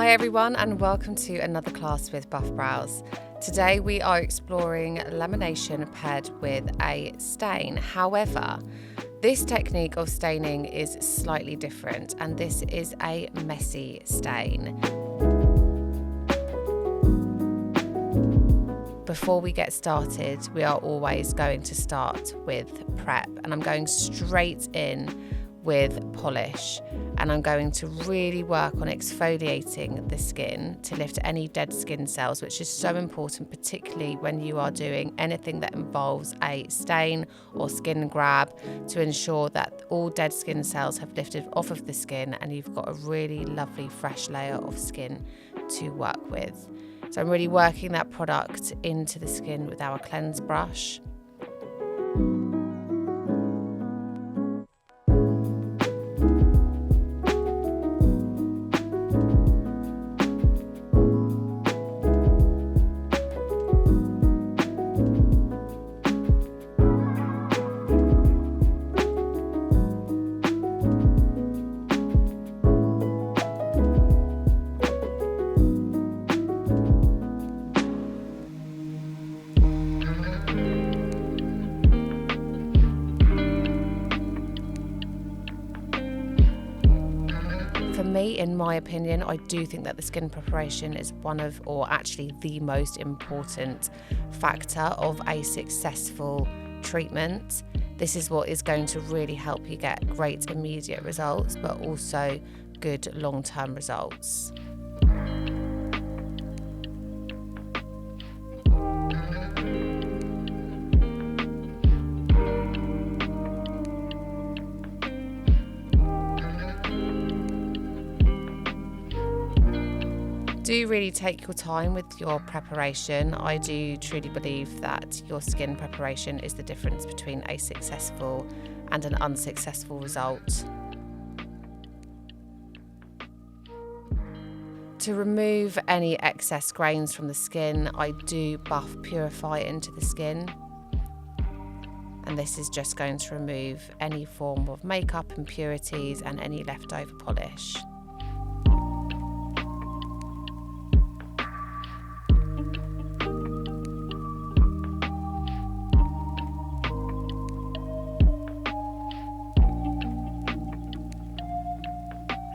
Hi everyone and welcome to another class with Buff Browz. Today we are exploring lamination paired with a stain. However, this technique of staining is slightly different and this is a messy stain. Before we get started, we are always going to start with prep, and I'm going straight in with polish, and I'm going to really work on exfoliating the skin to lift any dead skin cells, which is so important, particularly when you are doing anything that involves a stain or skin grab, to ensure that all dead skin cells have lifted off of the skin and you've got a really lovely fresh layer of skin to work with. So I'm really working that product into the skin with our cleanse brush. For me, in my opinion, I do think that the skin preparation is one of, or actually the most important factor of a successful treatment. This is what is going to really help you get great immediate results, but also good long-term results. Do really take your time with your preparation. I do truly believe that your skin preparation is the difference between a successful and an unsuccessful result. To remove any excess grains from the skin, I do Buff Purify into the skin. And this is just going to remove any form of makeup impurities and any leftover polish.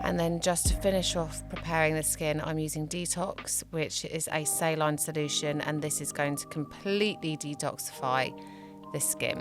And then just to finish off preparing the skin, I'm using Detox, which is a saline solution, and this is going to completely detoxify the skin.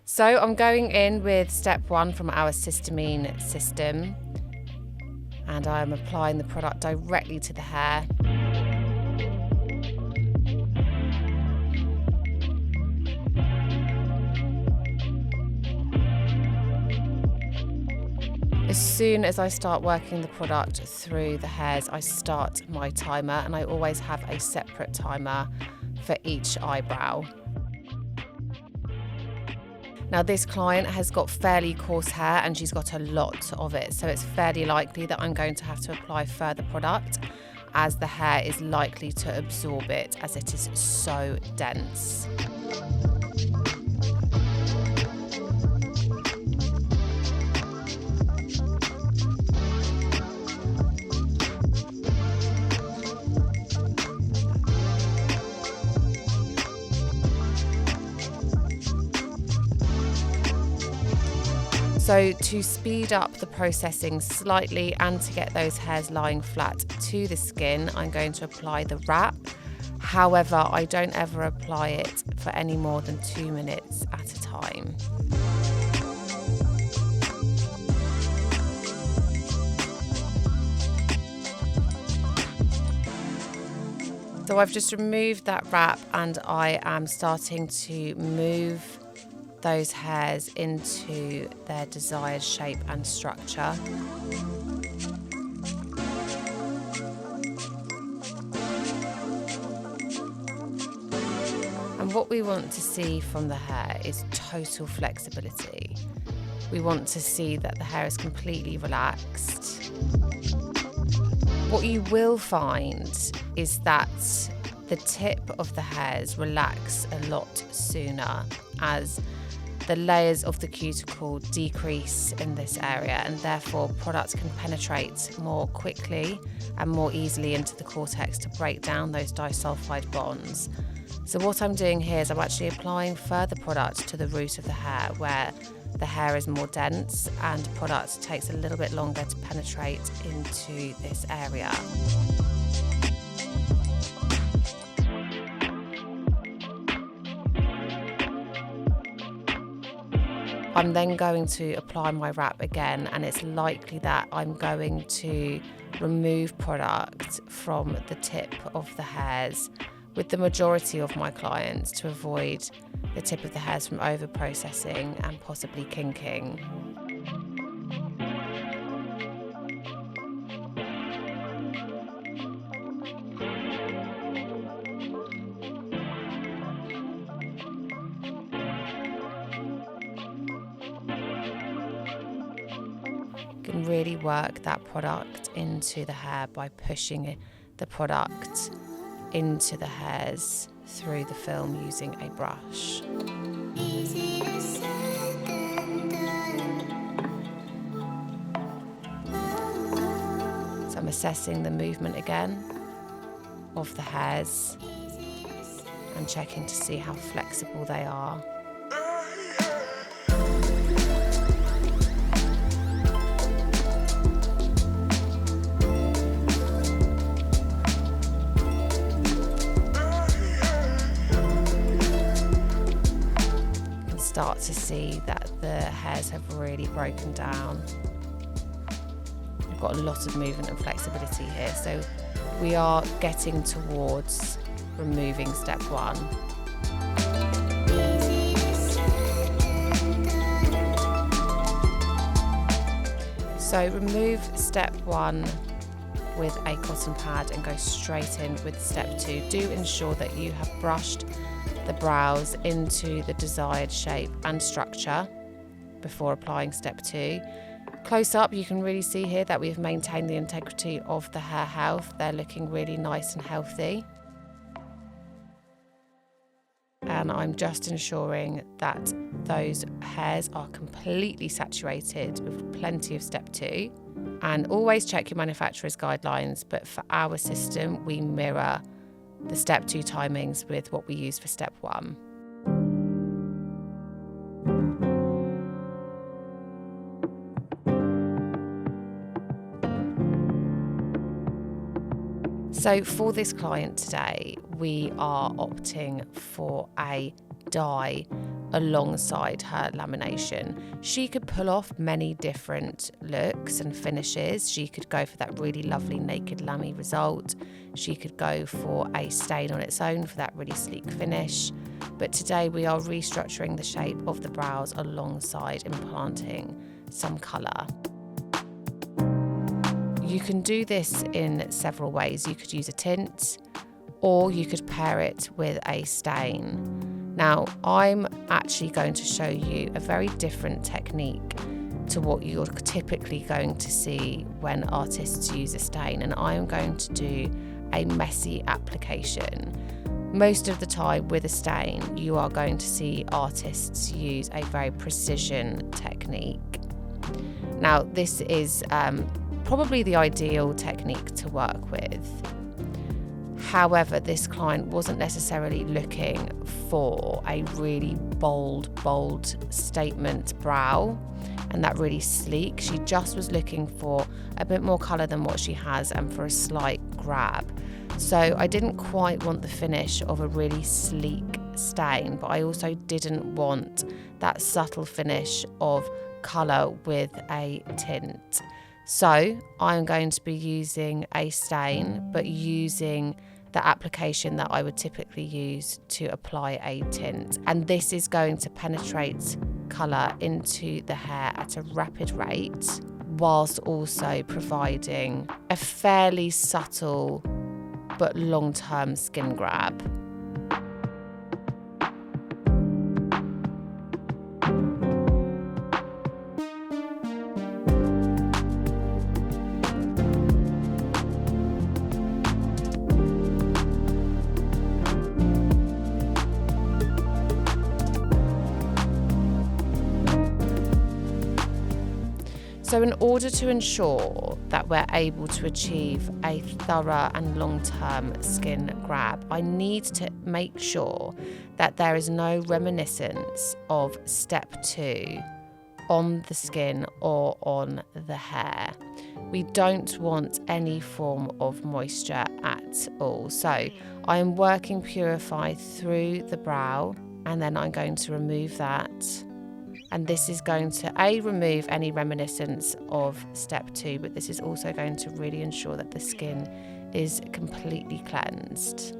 So I'm going in with step 1 from our Cysteamine system, and I am applying the product directly to the hair. As soon as I start working the product through the hairs, I start my timer, and I always have a separate timer for each eyebrow. Now this client has got fairly coarse hair and she's got a lot of it, so it's fairly likely that I'm going to have to apply further product, as the hair is likely to absorb it as it is so dense. So to speed up the processing slightly and to get those hairs lying flat to the skin, I'm going to apply the wrap However, I don't ever apply it for any more than 2 minutes at a time. So I've just removed that wrap and I am starting to move those hairs into their desired shape and structure. And what we want to see from the hair is total flexibility. We want to see that the hair is completely relaxed. What you will find is that the tip of the hairs relax a lot sooner as the layers of the cuticle decrease in this area, and therefore product can penetrate more quickly and more easily into the cortex to break down those disulfide bonds. So what I'm doing here is I'm actually applying further product to the root of the hair where the hair is more dense and product takes a little bit longer to penetrate into this area. I'm then going to apply my wrap again, and it's likely that I'm going to remove product from the tip of the hairs with the majority of my clients to avoid the tip of the hairs from over-processing and possibly kinking. You can really work that product into the hair by pushing the product into the hairs through the film using a brush. So I'm assessing the movement again of the hairs and checking to see how flexible they are. Start to see that the hairs have really broken down. We've got a lot of movement and flexibility here, so we are getting towards removing step one. So remove step one with a cotton pad and go straight in with step two. Do ensure that you have brushed the brows into the desired shape and structure before applying step two. Close up, you can really see here that we've maintained the integrity of the hair health. They're looking really nice and healthy. And I'm just ensuring that those hairs are completely saturated with plenty of step two. And always check your manufacturer's guidelines, but for our system, we mirror the step two timings with what we use for step one. So for this client today, we are opting for a dye alongside her lamination. She could pull off many different looks and finishes. She could go for that really lovely naked lamy result. She could go for a stain on its own for that really sleek finish. But today we are restructuring the shape of the brows alongside implanting some colour. You can do this in several ways. You could use a tint, or you could pair it with a stain. Now, I'm actually going to show you a very different technique to what you're typically going to see when artists use a stain, and I am going to do a messy application. Most of the time with a stain, you are going to see artists use a very precision technique. Now, this is probably the ideal technique to work with. However, this client wasn't necessarily looking for a really bold statement brow and that really sleek. She just was looking for a bit more colour than what she has and for a slight grab. So I didn't quite want the finish of a really sleek stain, but I also didn't want that subtle finish of colour with a tint. So I'm going to be using a stain, but using the application that I would typically use to apply a tint. And this is going to penetrate colour into the hair at a rapid rate, whilst also providing a fairly subtle but long-term skin grab. So in order to ensure that we're able to achieve a thorough and long-term skin grab, I need to make sure that there is no reminiscence of step 2 on the skin or on the hair. We don't want any form of moisture at all. So I am working Purify through the brow, and then I'm going to remove that. And this is going to remove any reminiscence of step 2, but this is also going to really ensure that the skin is completely cleansed.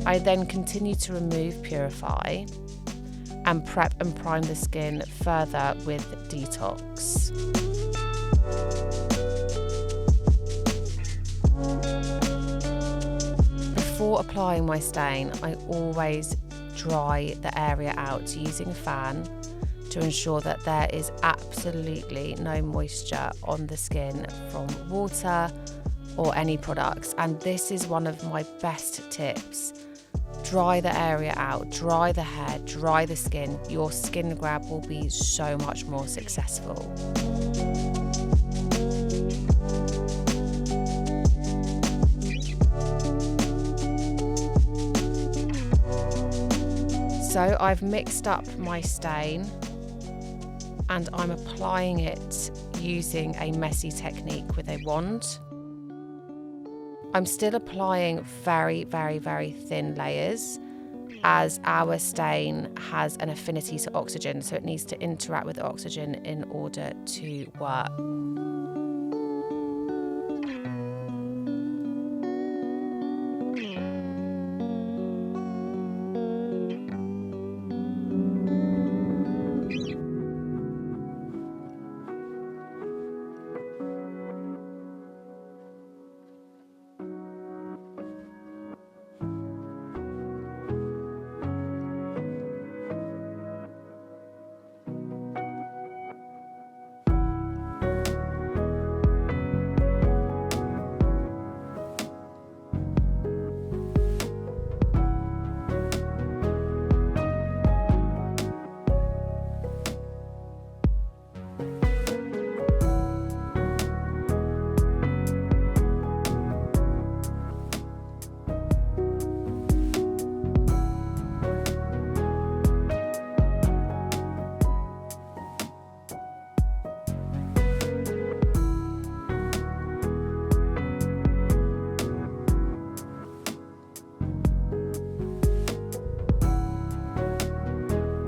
I then continue to remove Purify and prep and prime the skin further with Detox. Before applying my stain, I always dry the area out using a fan to ensure that there is absolutely no moisture on the skin from water or any products. And this is one of my best tips. Dry the area out, dry the hair, dry the skin. Your skin grab will be so much more successful. So I've mixed up my stain and I'm applying it using a messy technique with a wand. I'm still applying very, very, very thin layers as our stain has an affinity to oxygen, so it needs to interact with oxygen in order to work.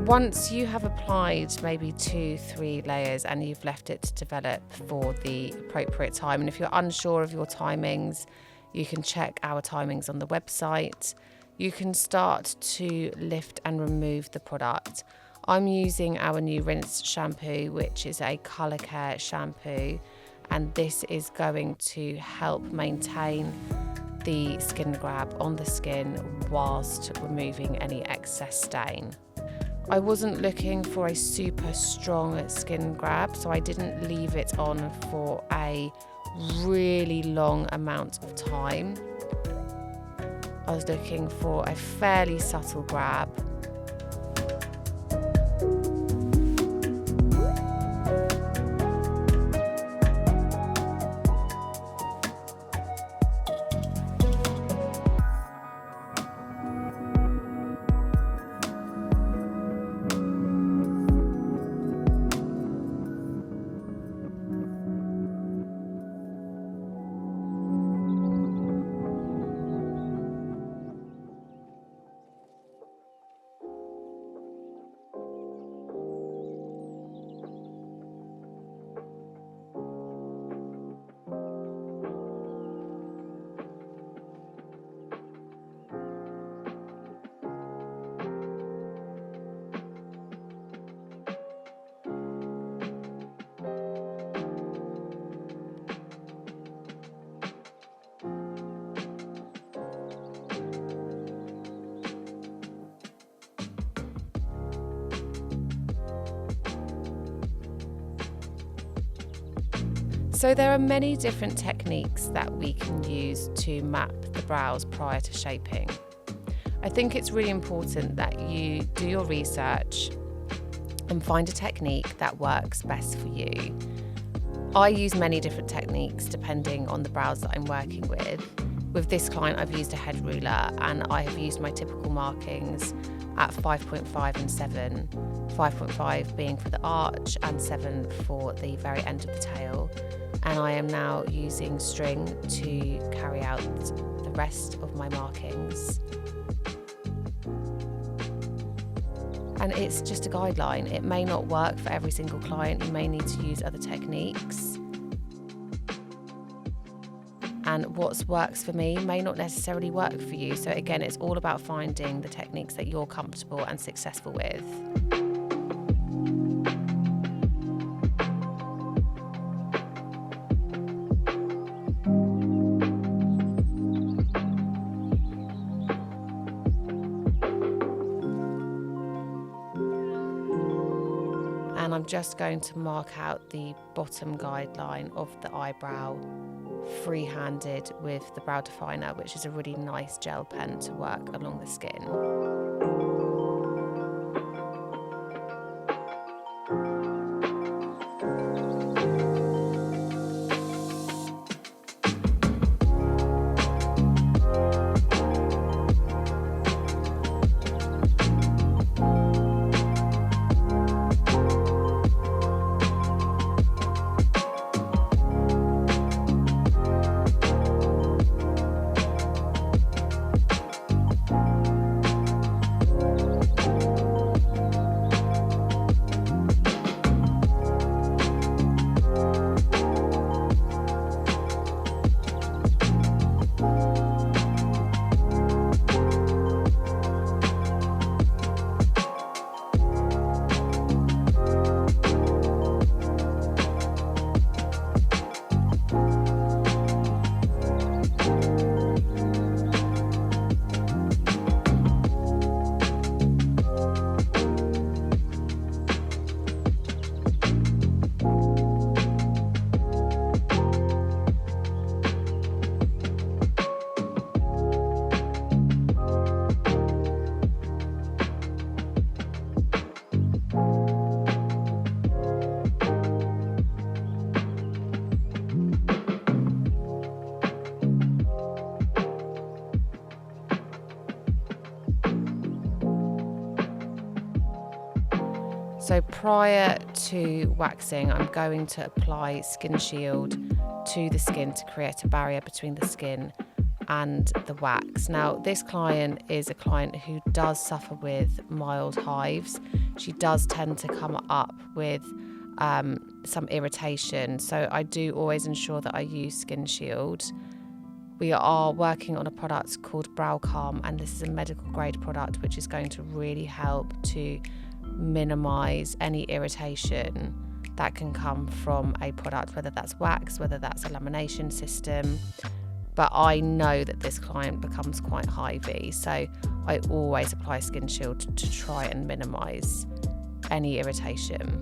Once you have applied maybe 2-3 layers and you've left it to develop for the appropriate time, and if you're unsure of your timings, you can check our timings on the website. You can start to lift and remove the product. I'm using our new rinse shampoo, which is a colour care shampoo, and this is going to help maintain the skin grab on the skin whilst removing any excess stain. I wasn't looking for a super strong skin grab, so I didn't leave it on for a really long amount of time. I was looking for a fairly subtle grab. So there are many different techniques that we can use to map the brows prior to shaping. I think it's really important that you do your research and find a technique that works best for you. I use many different techniques depending on the brows that I'm working with. With this client, I've used a head ruler and I have used my typical markings at 5.5 and 7. 5.5 being for the arch and 7 for the very end of the tail. And I am now using string to carry out the rest of my markings. And it's just a guideline. It may not work for every single client. You may need to use other techniques. And what works for me may not necessarily work for you. So again, it's all about finding the techniques that you're comfortable and successful with. And I'm just going to mark out the bottom guideline of the eyebrow free-handed with the brow definer, which is a really nice gel pen to work along the skin. So prior to waxing, I'm going to apply Skin Shield to the skin to create a barrier between the skin and the wax. Now, this client is a client who does suffer with mild hives. She does tend to come up with some irritation. So I do always ensure that I use Skin Shield. We are working on a product called Brow Calm, and this is a medical grade product which is going to really help to minimize any irritation that can come from a product, whether that's wax, whether that's a lamination system. But I know that this client becomes quite hivey, so I always apply Skin Shield to try and minimise any irritation.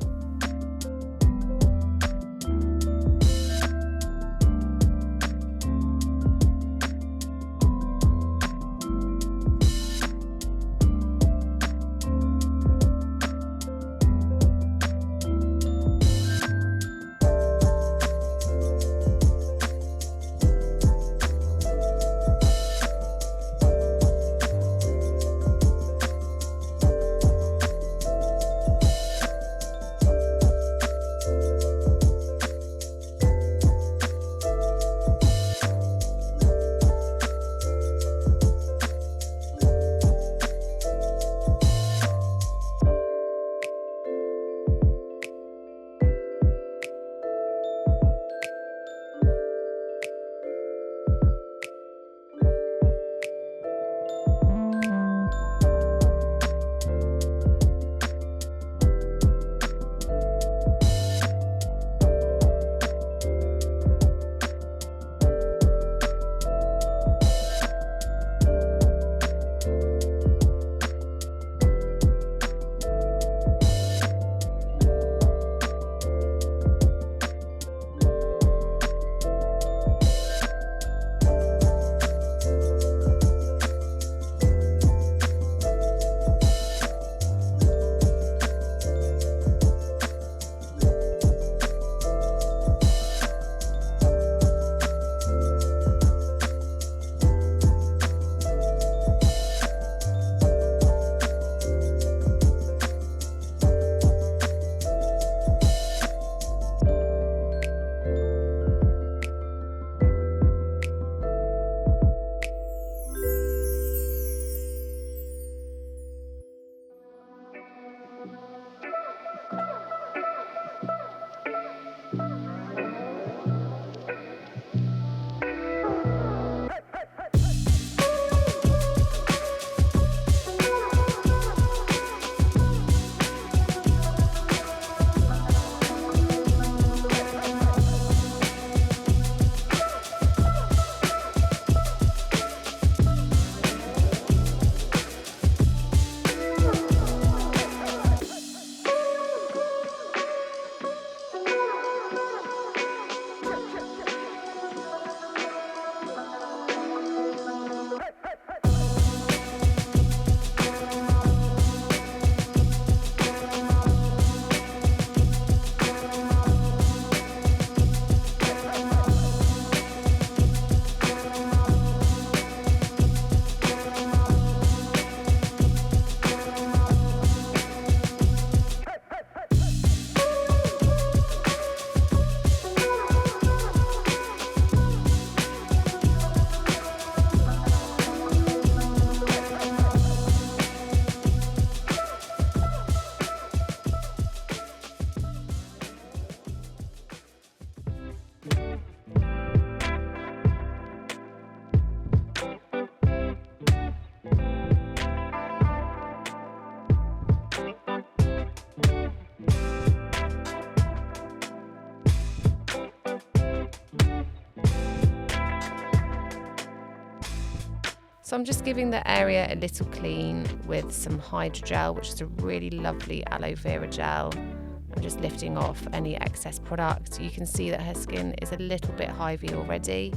So I'm just giving the area a little clean with some hydrogel, which is a really lovely aloe vera gel. I'm just lifting off any excess product. You can see that her skin is a little bit hivey already.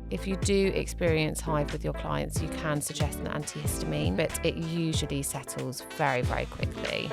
If you do experience hive with your clients, you can suggest an antihistamine, but it usually settles very, very quickly.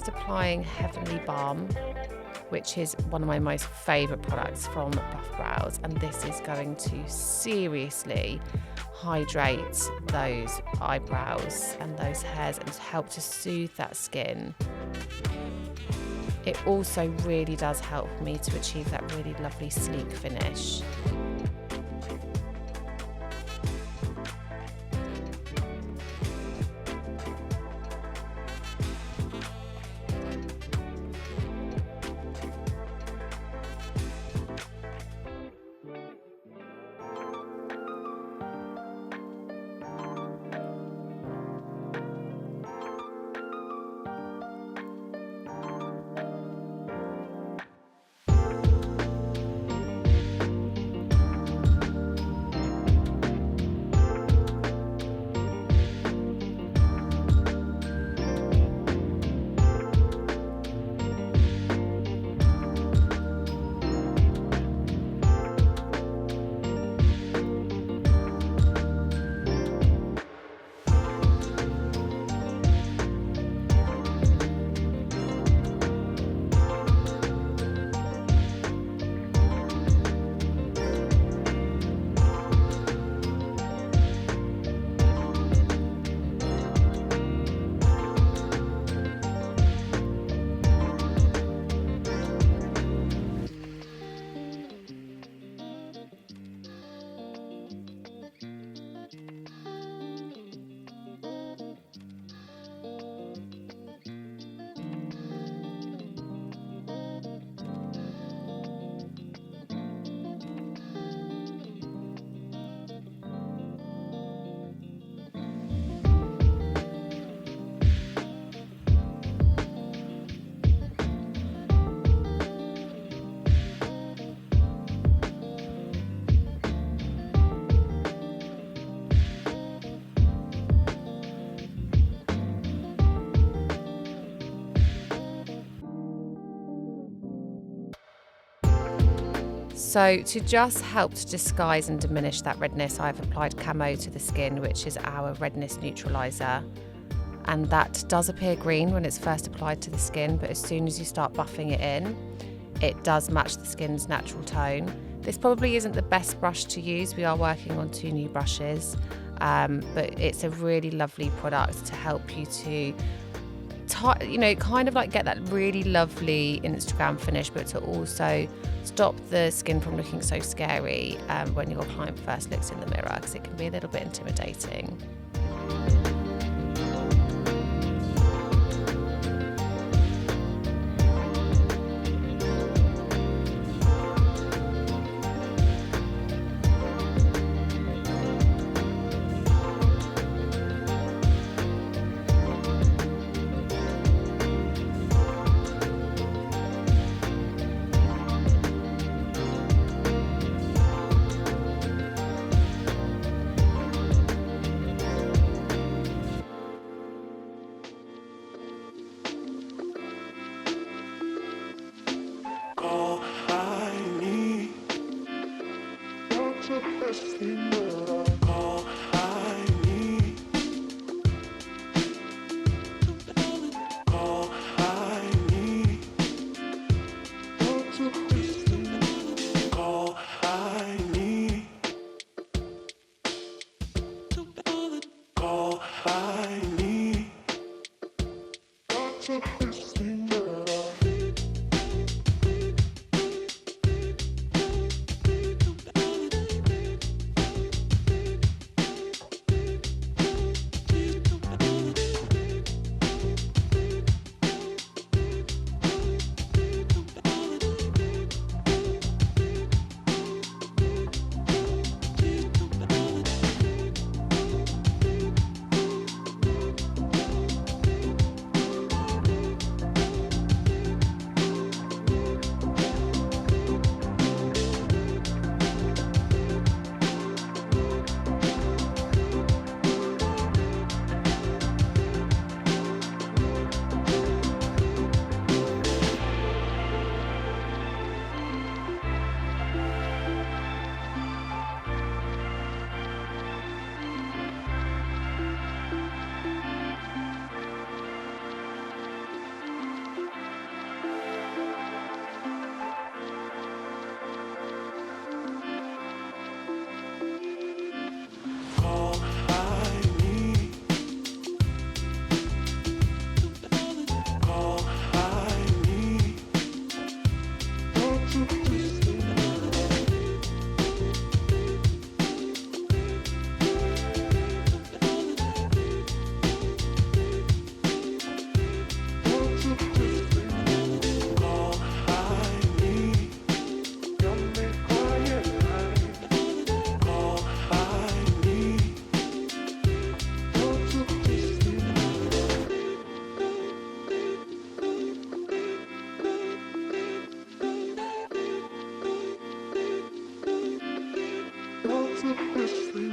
Applying Heavenly Balm which is one of my most favourite products from Buff Browz, and this is going to seriously hydrate those eyebrows and those hairs and help to soothe that skin. It also really does help me to achieve that really lovely sleek finish. So to just help to disguise and diminish that redness, I've applied camo to the skin, which is our redness neutralizer. And that does appear green when it's first applied to the skin, but as soon as you start buffing it in, it does match the skin's natural tone. This probably isn't the best brush to use. We are working on 2 new brushes, but it's a really lovely product to help you to kind of like get that really lovely Instagram finish, but to also stop the skin from looking so scary when your client first looks in the mirror, because it can be a little bit intimidating. but free.